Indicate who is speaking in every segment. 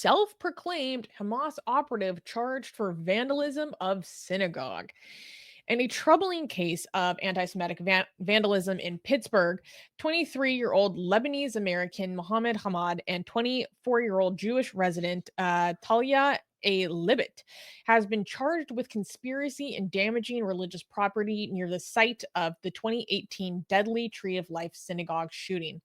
Speaker 1: self-proclaimed Hamas operative charged for vandalism of synagogue. In a troubling case of anti-Semitic vandalism in Pittsburgh, 23-year-old Lebanese-American Mohamad Hamad and 24-year-old Jewish resident Talya A. Lubit has been charged with conspiracy and damaging religious property near the site of the 2018 deadly Tree of Life synagogue shooting.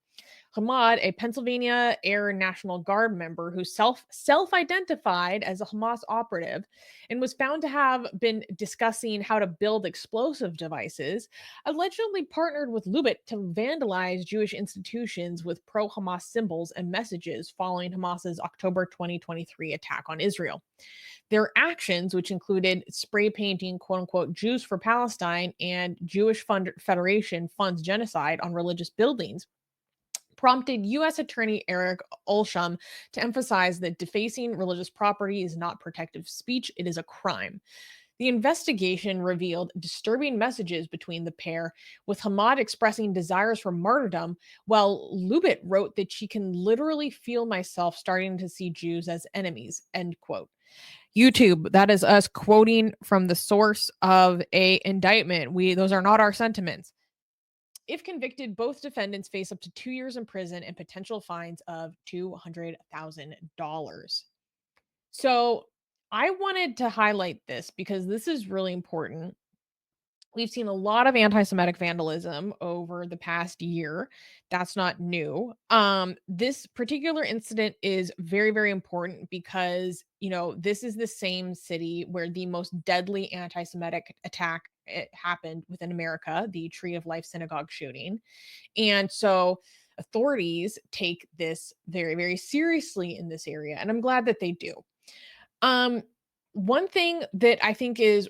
Speaker 1: Hamad, a Pennsylvania Air National Guard member who self-identified as a Hamas operative and was found to have been discussing how to build explosive devices, allegedly partnered with Lubit to vandalize Jewish institutions with pro-Hamas symbols and messages following Hamas's October 2023 attack on Israel. Their actions, which included spray painting quote unquote Jews for Palestine and Federation funds genocide on religious buildings, prompted U.S. Attorney Eric Olshan to emphasize that defacing religious property is not protected speech, it is a crime. The investigation revealed disturbing messages between the pair, with Hamad expressing desires for martyrdom, while Lubit wrote that she can literally feel myself starting to see Jews as enemies, end quote. YouTube, that is us quoting from the source of a indictment. Those are not our sentiments. If convicted, both defendants face up to 2 years in prison and potential fines of $200,000. So I wanted to highlight this because this is really important. We've seen a lot of anti-Semitic vandalism over the past year. That's not new. This particular incident is very, very important because, this is the same city where the most deadly anti-Semitic attack happened within America, the Tree of Life synagogue shooting. And so authorities take this very, very seriously in this area. And I'm glad that they do. Um, One thing that I think is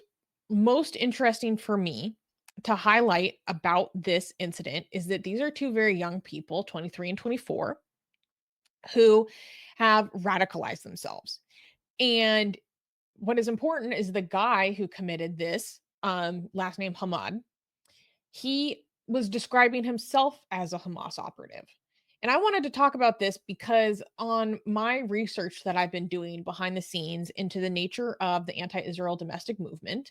Speaker 1: most interesting for me to highlight about this incident is that these are two very young people, 23 and 24, who have radicalized themselves. And what is important is the guy who committed this, last name Hamad, he was describing himself as a Hamas operative. And I wanted to talk about this because on my research that I've been doing behind the scenes into the nature of the anti Israel domestic movement,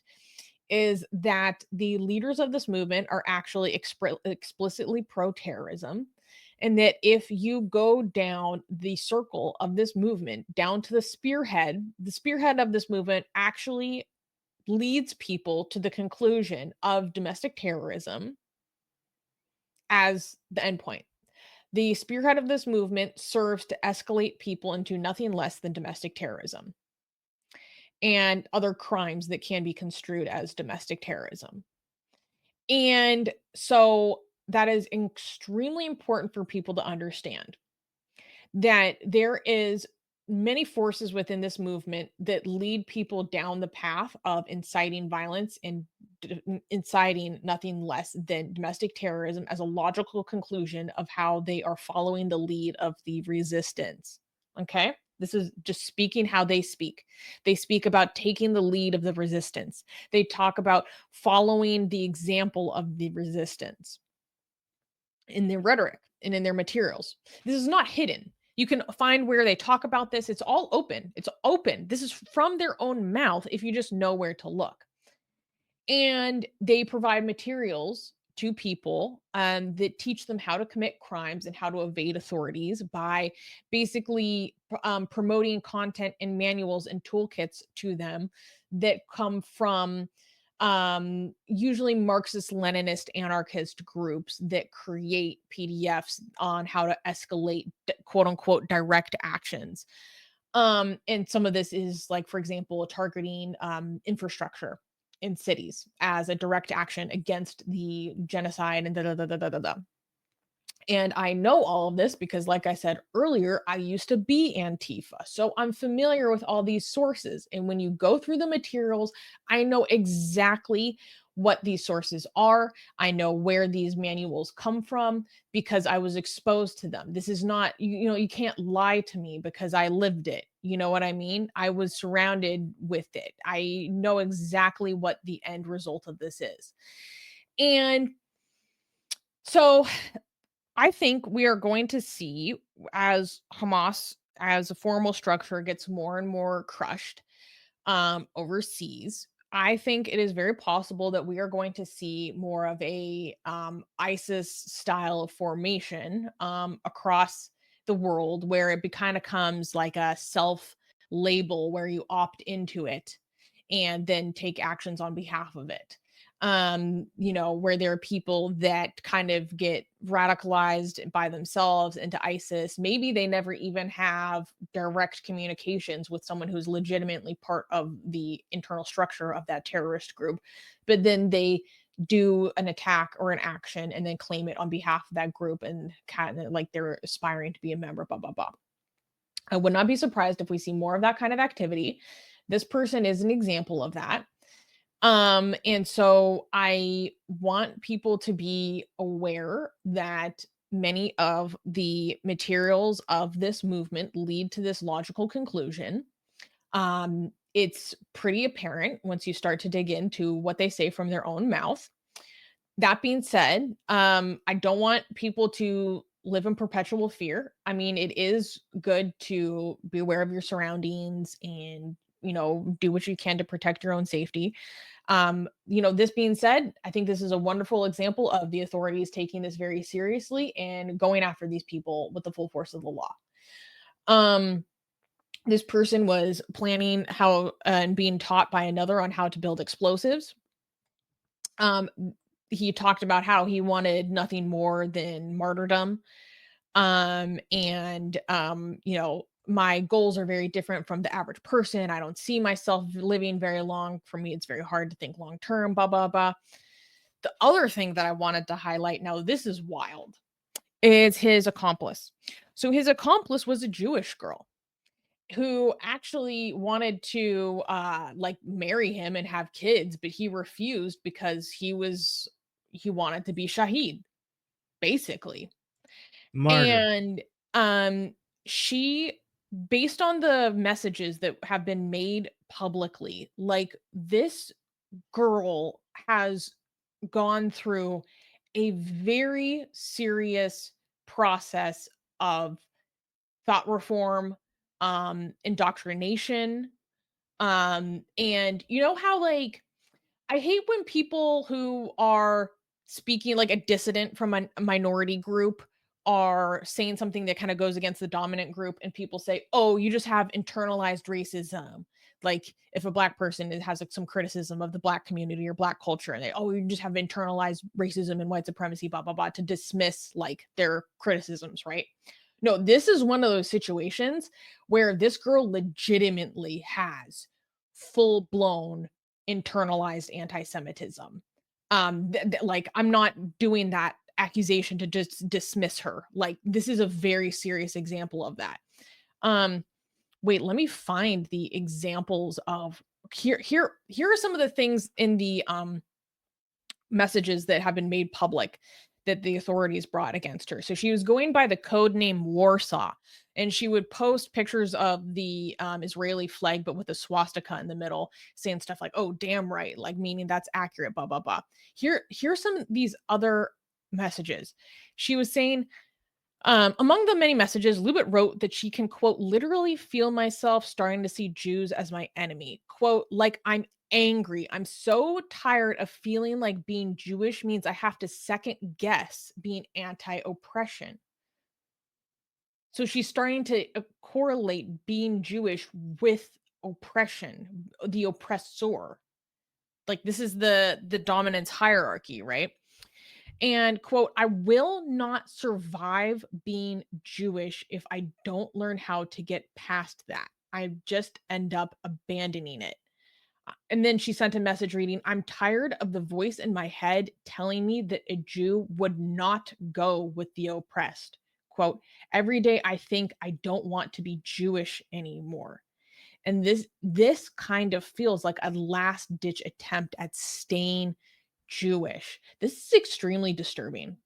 Speaker 1: is that the leaders of this movement are actually explicitly pro terrorism. And that if you go down the circle of this movement, down to the spearhead of this movement actually leads people to the conclusion of domestic terrorism as the endpoint. The spearhead of this movement serves to escalate people into nothing less than domestic terrorism and other crimes that can be construed as domestic terrorism. And so that is extremely important for people to understand that there is many forces within this movement that lead people down the path of inciting violence and inciting nothing less than domestic terrorism as a logical conclusion of how they are following the lead of the resistance. Okay? This is just speaking how they speak. They speak about taking the lead of the resistance. They talk about following the example of the resistance in their rhetoric and in their materials. This is not hidden. You can find where they talk about this. It's all open. It's open. This is from their own mouth if you just know where to look. And they provide materials to people that teach them how to commit crimes and how to evade authorities by basically promoting content and manuals and toolkits to them that come from usually Marxist Leninist anarchist groups that create PDFs on how to escalate quote unquote direct actions. And some of this is like, for example, targeting infrastructure in cities as a direct action against the genocide and da da da da da da. Da. And I know all of this because, like I said earlier, I used to be Antifa. So I'm familiar with all these sources. And when you go through the materials, I know exactly what these sources are. I know where these manuals come from because I was exposed to them. This is not, you can't lie to me because I lived it. You know what I mean? I was surrounded with it. I know exactly what the end result of this is. And so I think we are going to see as Hamas as a formal structure gets more and more crushed overseas, I think it is very possible that we are going to see more of a ISIS style of formation across the world, where it kind of comes like a self label where you opt into it and then take actions on behalf of it. Where there are people that kind of get radicalized by themselves into ISIS. Maybe they never even have direct communications with someone who's legitimately part of the internal structure of that terrorist group, but then they do an attack or an action and then claim it on behalf of that group and kind of like they're aspiring to be a member, blah, blah, blah. I would not be surprised if we see more of that kind of activity. This person is an example of that. And so I want people to be aware that many of the materials of this movement lead to this logical conclusion. It's pretty apparent once you start to dig into what they say from their own mouth. That being said, I don't want people to live in perpetual fear. I mean, it is good to be aware of your surroundings and, do what you can to protect your own safety. This being said, I think this is a wonderful example of the authorities taking this very seriously and going after these people with the full force of the law. Um, this person was planning how and being taught by another on how to build explosives. Um, he talked about how he wanted nothing more than martyrdom. My goals are very different from the average person. I don't see myself living very long. For me, it's very hard to think long term, blah, blah, blah. The other thing that I wanted to highlight, now this is wild, is his accomplice. So his accomplice was a Jewish girl who actually wanted to marry him and have kids, but he refused because he wanted to be Shahid, basically.
Speaker 2: Martyr.
Speaker 1: And she, based on the messages that have been made publicly, like, this girl has gone through a very serious process of thought reform, indoctrination, and you know how, like, I hate when people who are speaking like a dissident from a minority group are saying something that kind of goes against the dominant group, and people say, "Oh, you just have internalized racism." Like, if a black person has like some criticism of the black community or black culture, and they, "Oh, you just have internalized racism and white supremacy, blah blah blah," to dismiss like their criticisms, right? No, this is one of those situations where this girl legitimately has full blown internalized anti-Semitism. Like, I'm not doing that accusation to just dismiss her. Like, this is a very serious example of that. Um, Wait, let me find the examples of here are some of the things in the messages that have been made public that the authorities brought against her. So she was going by the code name Warsaw, and she would post pictures of the Israeli flag, but with a swastika in the middle, saying stuff like, "Oh, damn right," like meaning that's accurate, blah blah blah. Here's some of these other messages. She was saying, among the many messages, Lubit wrote that she can, quote, literally feel myself starting to see Jews as my enemy. Quote, like, I'm angry. I'm so tired of feeling like being Jewish means I have to second guess being anti oppression. So she's starting to correlate being Jewish with oppression, the oppressor. Like, this is the dominance hierarchy, right? And quote, I will not survive being Jewish if I don't learn how to get past that. I just end up abandoning it. And then she sent a message reading, I'm tired of the voice in my head telling me that a Jew would not go with the oppressed. Quote, every day I think I don't want to be Jewish anymore. And this kind of feels like a last ditch attempt at staying Jewish. This is extremely disturbing.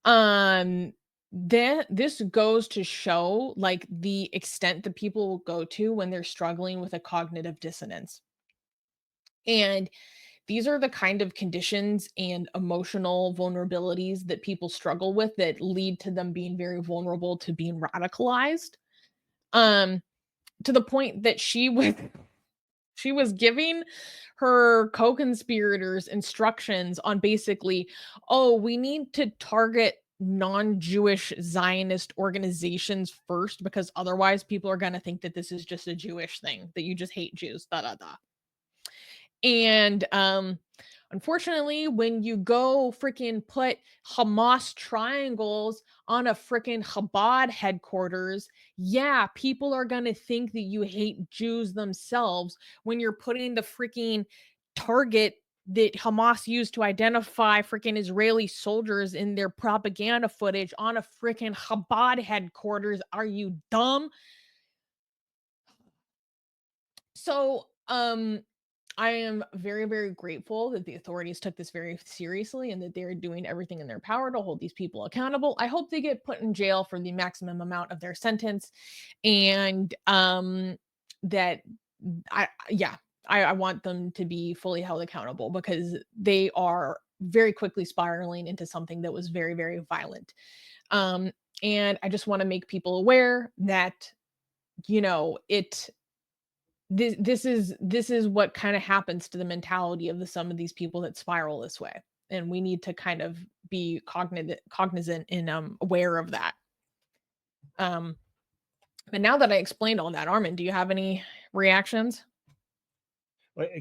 Speaker 1: Um, then this goes to show like the extent that people will go to when they're struggling with a cognitive dissonance. And these are the kind of conditions and emotional vulnerabilities that people struggle with that lead to them being very vulnerable to being radicalized. To the point that she was giving her co-conspirators instructions on basically, oh, we need to target non-Jewish Zionist organizations first because otherwise people are going to think that this is just a Jewish thing, that you just hate Jews, da da da. And unfortunately, when you go freaking put Hamas triangles on a freaking Chabad headquarters, yeah, people are going to think that you hate Jews themselves when you're putting the freaking target that Hamas used to identify freaking Israeli soldiers in their propaganda footage on a freaking Chabad headquarters. Are you dumb? So, I am very, very grateful that the authorities took this very seriously and that they're doing everything in their power to hold these people accountable. I hope they get put in jail for the maximum amount of their sentence, and that yeah, I want them to be fully held accountable because they are very quickly spiraling into something that was very, very violent. Um, and I just want to make people aware that it this is what kind of happens to the mentality of some of these people that spiral this way, and we need to kind of be cognizant and aware of that. um but now that I explained all that, Armin, do you have any reactions?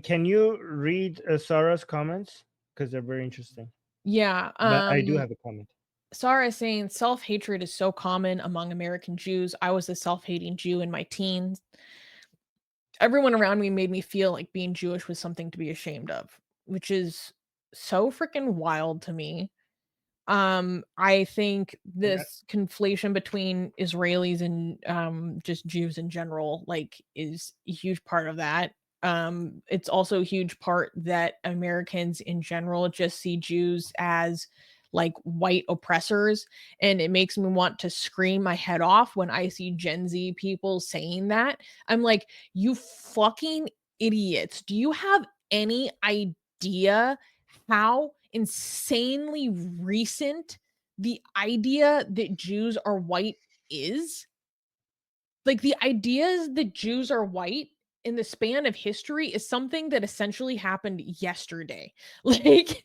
Speaker 2: Can you read Sarah's comments? Because they're very interesting.
Speaker 1: Yeah.
Speaker 2: But I do have a comment.
Speaker 1: Sarah is saying self-hatred is so common among American Jews. I was a self-hating Jew in my teens. Everyone around me made me feel like being Jewish was something to be ashamed of, which is so freaking wild to me. I think
Speaker 2: Yeah.
Speaker 1: this conflation between Israelis and just Jews in general, like, is a huge part of that. It's also a huge part that Americans in general just see Jews as like white oppressors, and it makes me want to scream my head off when I see Gen Z people saying that. I'm like, you fucking idiots. Do you have any idea how insanely recent the idea that Jews are white is? Like, the ideas that Jews are white in the span of history is something that essentially happened yesterday. Like,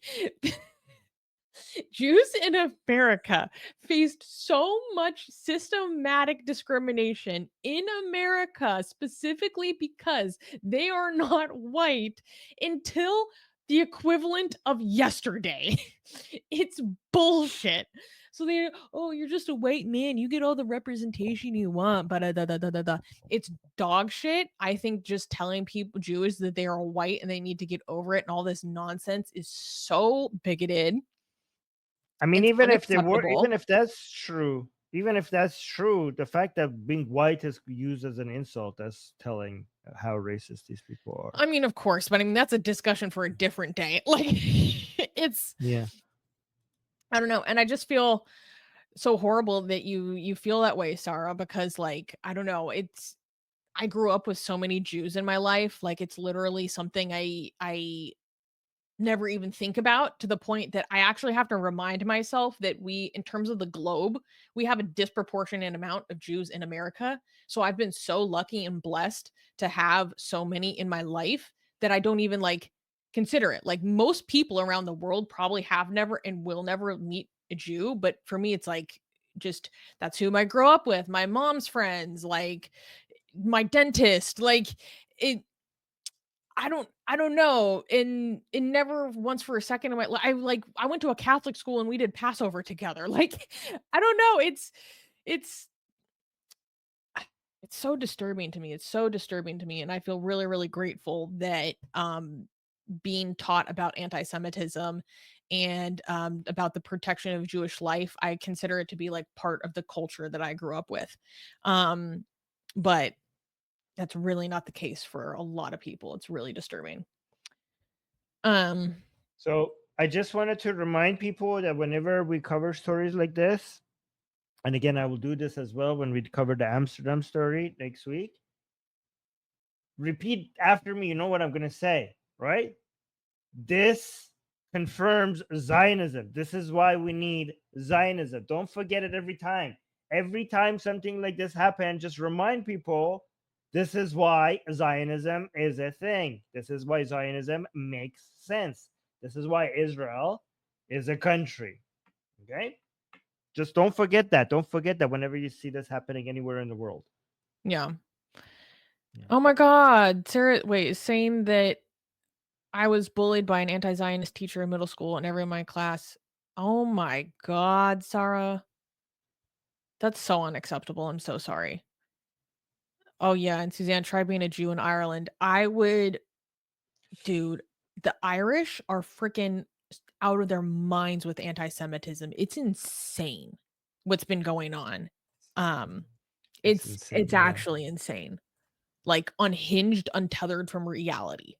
Speaker 1: Jews in America faced so much systematic discrimination in America, specifically because they are not white, until the equivalent of yesterday. It's bullshit. So they, oh, you're just a white man. You get all the representation you want. But it's dog shit. I think just telling people Jews that they are white and they need to get over it and all this nonsense is so bigoted.
Speaker 2: I mean,
Speaker 1: It's
Speaker 2: even if they were,
Speaker 1: unacceptable.
Speaker 2: even if that's true, the fact that being white is used as an insult, that's telling how racist these people are.
Speaker 1: I mean, of course, but I mean, that's a discussion for a different day. Like, it's,
Speaker 2: Yeah.
Speaker 1: I don't know. And I just feel so horrible that you feel that way, Sarah, because like, I don't know, it's, I grew up with so many Jews in my life. Like, it's literally something I never even think about, to the point that I actually have to remind myself that we, in terms of the globe, we have a disproportionate amount of Jews in America. So I've been so lucky and blessed to have so many in my life that I don't even like consider it. Like, most people around the world probably have never and will never meet a Jew, but for me it's like, just, that's whom I grow up with. My mom's friends, like my dentist, like, it, I don't know. And it never once for a second in my life, I went to a Catholic school and we did Passover together. Like, I don't know. It's it's so disturbing to me. It's so disturbing to me. And I feel really, really grateful that being taught about anti-Semitism and about the protection of Jewish life, I consider it to be like part of the culture that I grew up with. Um, but that's really not the case for a lot of people. It's really disturbing. Um,
Speaker 2: So I just wanted to remind people that whenever we cover stories like this, and again, I will do this as well when we cover the Amsterdam story next week. Repeat after me. You know what I'm going to say, right? This confirms Zionism. This is why we need Zionism. Don't forget it every time. every time something like this happens, just remind people this is why Zionism is a thing. This is why Zionism makes sense. This is why Israel is a country. Okay? Just don't forget that. Don't forget that whenever you see this happening anywhere in the world.
Speaker 1: Yeah.
Speaker 2: Yeah.
Speaker 1: Oh my God. Sarah, wait, is saying that I was bullied by an anti-Zionist teacher in middle school and everyone in my class. Oh my God, Sarah. That's so unacceptable. I'm so sorry. Oh yeah, and Suzanne, try being a Jew in Ireland. Dude, the Irish are freaking out of their minds with anti-Semitism. It's insane what's been going on. Um,
Speaker 2: It's
Speaker 1: it's
Speaker 2: insane. Yeah.
Speaker 1: actually insane. Like unhinged, untethered from reality.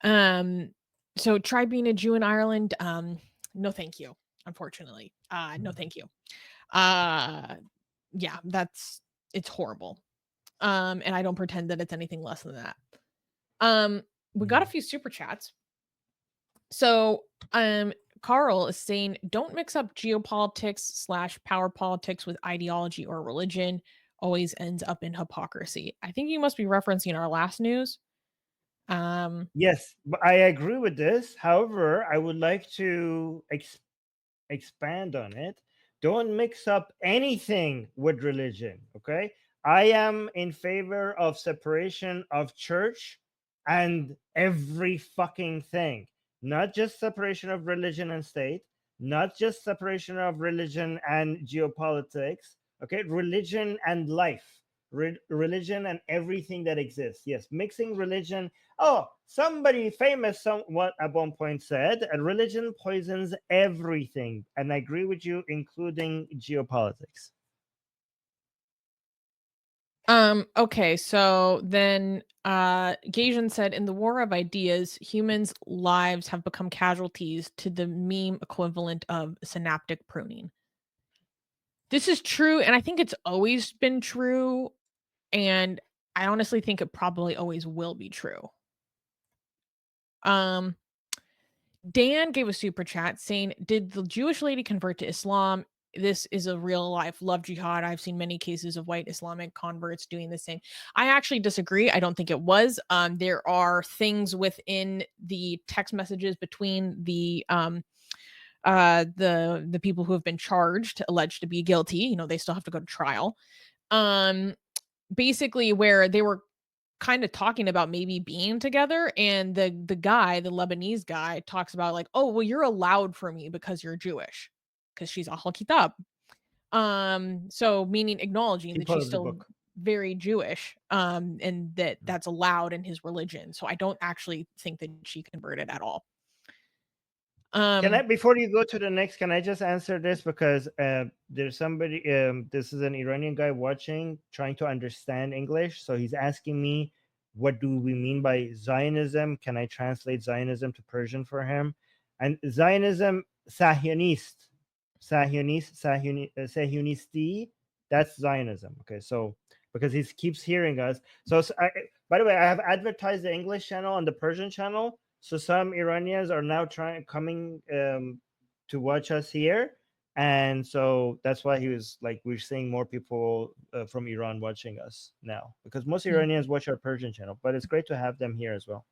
Speaker 1: Um, so try being a Jew in Ireland. No, thank you. Unfortunately, no, thank you. Yeah, it's horrible. And I don't pretend that it's anything less than that. We got a few super chats. So, Carl is saying, don't mix up geopolitics / power politics with ideology or religion. Always ends up in hypocrisy. I think you must be referencing our last news.
Speaker 2: Yes, but I agree with this. However, I would like to expand on it. Don't mix up anything with religion. Okay. I am in favor of separation of church and every fucking thing, not just separation of religion and state, not just separation of religion and geopolitics. Okay. Religion and life, religion and everything that exists. Yes. Mixing religion. Oh, somebody famous somewhat at one point said, religion poisons everything. And I agree with you, including geopolitics.
Speaker 1: Okay, so then Gajan said, in the war of ideas, humans' lives have become casualties to the meme equivalent of synaptic pruning. This is true, and I think it's always been true, and I honestly think it probably always will be true. Um, Dan gave a super chat saying, did the Jewish lady convert to Islam? This is a real life love jihad. I've seen many cases of white Islamic converts doing the same. I actually disagree. I don't think it was. There are things within the text messages between the people who have been charged, alleged to be guilty. You know, they still have to go to trial. Basically, where they were kind of talking about maybe being together, and the guy, the Lebanese guy, talks about like, oh well, you're allowed for me because you're Jewish, because she's Ahl Kitab. So meaning acknowledging that
Speaker 2: People
Speaker 1: she's
Speaker 2: of the
Speaker 1: still
Speaker 2: book.
Speaker 1: very Jewish, and that's allowed in his religion. So I don't actually think that she converted at all.
Speaker 2: Can I, before you go to the next, can I just answer this? Because there's somebody, this is an Iranian guy watching, trying to understand English. So he's asking me, what do we mean by Zionism? Can I translate Zionism to Persian for him? And Zionism, Sahionisti, that's Zionism. Okay, so because he keeps hearing us. So, by the way, I have advertised the English channel on the Persian channel. So some Iranians are now coming to watch us here, and so that's why he was like, we're seeing more people from Iran watching us now, because most Iranians watch our Persian channel, but it's great to have them here as well.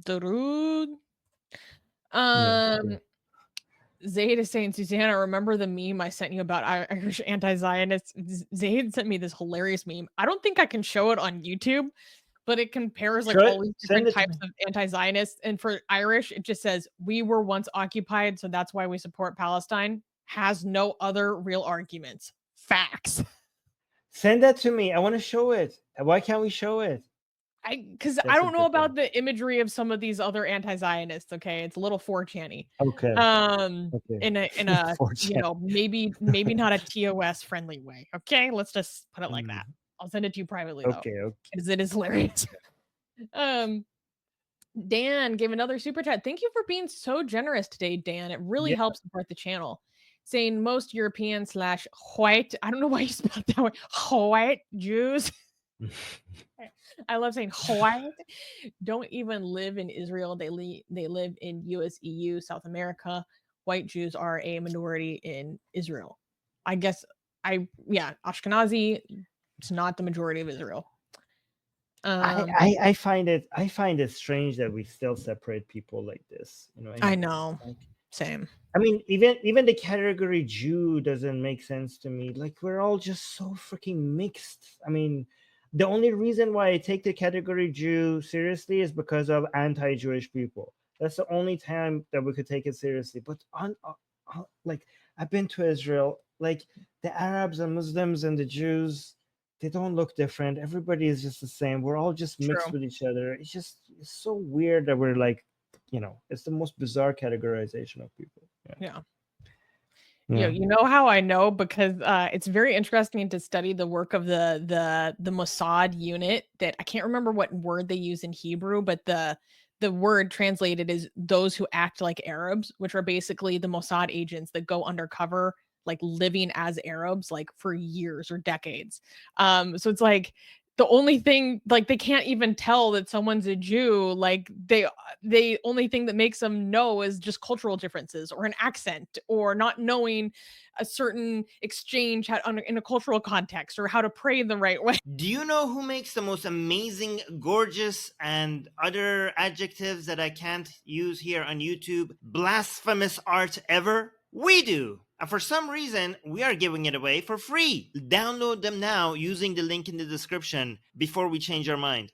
Speaker 1: Darude.
Speaker 2: Yeah.
Speaker 1: Zaid is saying, Susanna, remember the meme I sent you about Irish anti-Zionists? Zaid sent me this hilarious meme. I don't think I can show it on YouTube, but it compares like all these different types of anti-Zionists. And for Irish, it just says, we were once occupied, so that's why we support Palestine. Has no other real arguments. Facts.
Speaker 2: Send that to me. I want to show it. Why can't we show it?
Speaker 1: Because I don't know about the imagery of some of these other anti-Zionists. Okay, it's a little 4chan-y.
Speaker 2: Okay.
Speaker 1: In a you know, maybe not a TOS friendly way. Okay, let's just put it like that. I'll send it to you privately though, because it is hilarious. Dan gave another super chat. Thank you for being so generous today, Dan. It really helps support the channel. Saying most European / white, I don't know why you spelled that way, white Jews. I love saying white. Don't even live in Israel. They live in US, EU, South America. White Jews are a minority in Israel. I guess Ashkenazi, it's not the majority of Israel.
Speaker 2: I find it strange that we still separate people like this.
Speaker 1: I
Speaker 2: Anyways,
Speaker 1: know. Same.
Speaker 2: I mean, even the category Jew doesn't make sense to me. Like, we're all just so freaking mixed. I mean, the only reason why I take the category Jew seriously is because of anti-Jewish people. That's the only time that we could take it seriously. But like, I've been to Israel. Like, the Arabs and Muslims and the Jews, they don't look different. Everybody is just the same. We're all just mixed with each other. It's so weird that we're like, it's the most bizarre categorization of people.
Speaker 1: Yeah. You know how I know? Because it's very interesting to study the work of the Mossad unit that I can't remember what word they use in Hebrew, but the word translated is those who act like Arabs, which are basically the Mossad agents that go undercover, like living as Arabs, like for years or decades. So it's like the only thing, like they can't even tell that someone's a Jew. Like they only thing that makes them know is just cultural differences or an accent or not knowing a certain exchange in a cultural context or how to pray the right way.
Speaker 3: Do you know who makes the most amazing, gorgeous, and other adjectives that I can't use here on YouTube, blasphemous art ever? We do! And for some reason, we are giving it away for free. Download them now using the link in the description before we change our mind.